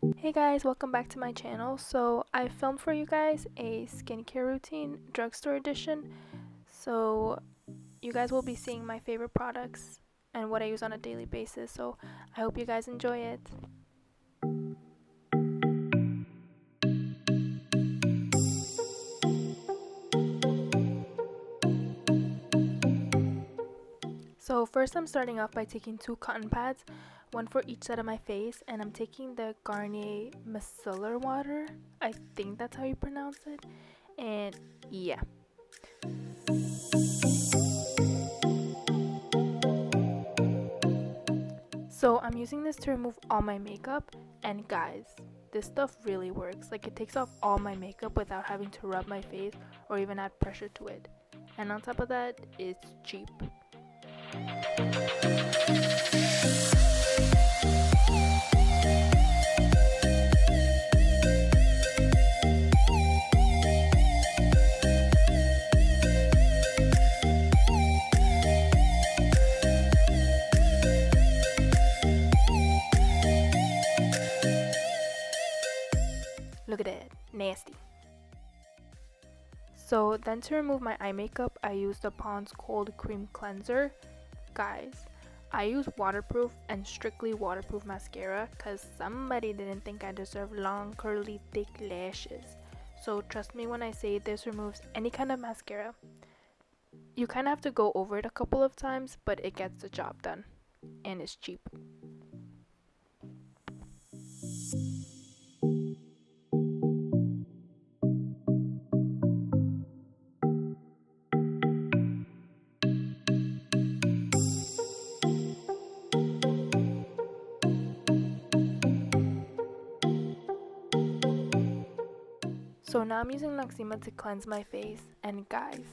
Hey guys, welcome back to my channel. So I filmed for you guys a skincare routine drugstore edition. So you guys will be seeing my favorite products and what I use on a daily basis. So I hope you guys enjoy it. So first I'm starting off by taking 2 cotton pads, one for each side of my face, and I'm taking the Garnier Micellar water. I think that's how you pronounce it. And yeah. So I'm using this to remove all my makeup, and guys, this stuff really works. Like, it takes off all my makeup without having to rub my face or even add pressure to it. And on top of that, it's cheap. Look at that, nasty. So then to remove my eye makeup, I use the Pond's Cold Cream Cleanser. Guys, I use waterproof and strictly waterproof mascara because somebody didn't think I deserve long, curly, thick lashes. So trust me when I say this removes any kind of mascara. You kind of have to go over it a couple of times, but it gets the job done. And it's cheap. So now I'm using Noxzema to cleanse my face, and guys,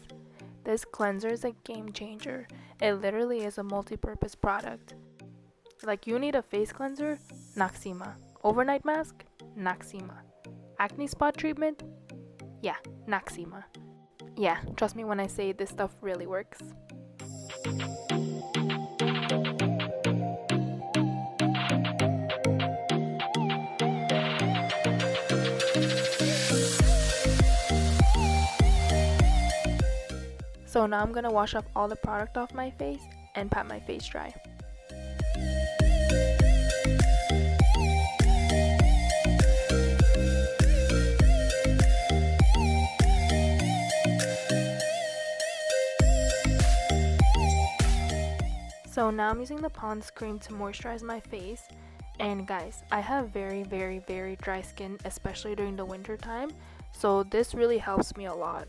this cleanser is a game changer. It literally is a multi-purpose product. Like, you need a face cleanser? Noxzema. Overnight mask? Noxzema. Acne spot treatment? Yeah, Noxzema. Yeah, trust me when I say this stuff really works. So now I'm gonna wash off all the product off my face and pat my face dry. So now I'm using the Pond's cream to moisturize my face. And guys, I have very dry skin, especially during the winter time. So this really helps me a lot.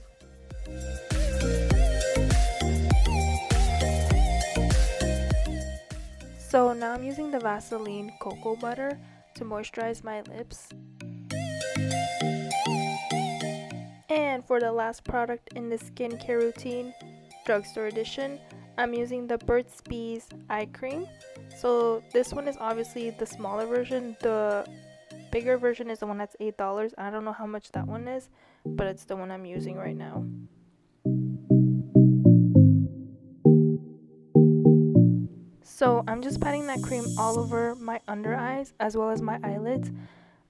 So now I'm using the Vaseline cocoa butter to moisturize my lips. And for the last product in the skincare routine, drugstore edition, I'm using the Burts eye cream. So this one is obviously the smaller version. The bigger version is the one that's $8. I don't know how much that one is, but it's the one I'm using right now. So I'm just patting that cream all over my under eyes as well as my eyelids.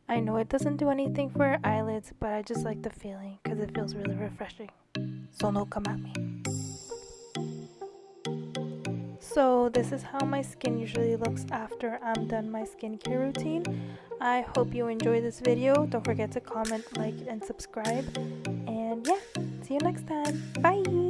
I know it doesn't do anything for your eyelids, but I just like the feeling because it feels really refreshing. So no, come at me. So this is how my skin usually looks after I'm done my skincare routine. I hope you enjoyed this video. Don't forget to comment, like, and subscribe. And yeah, see you next time. Bye!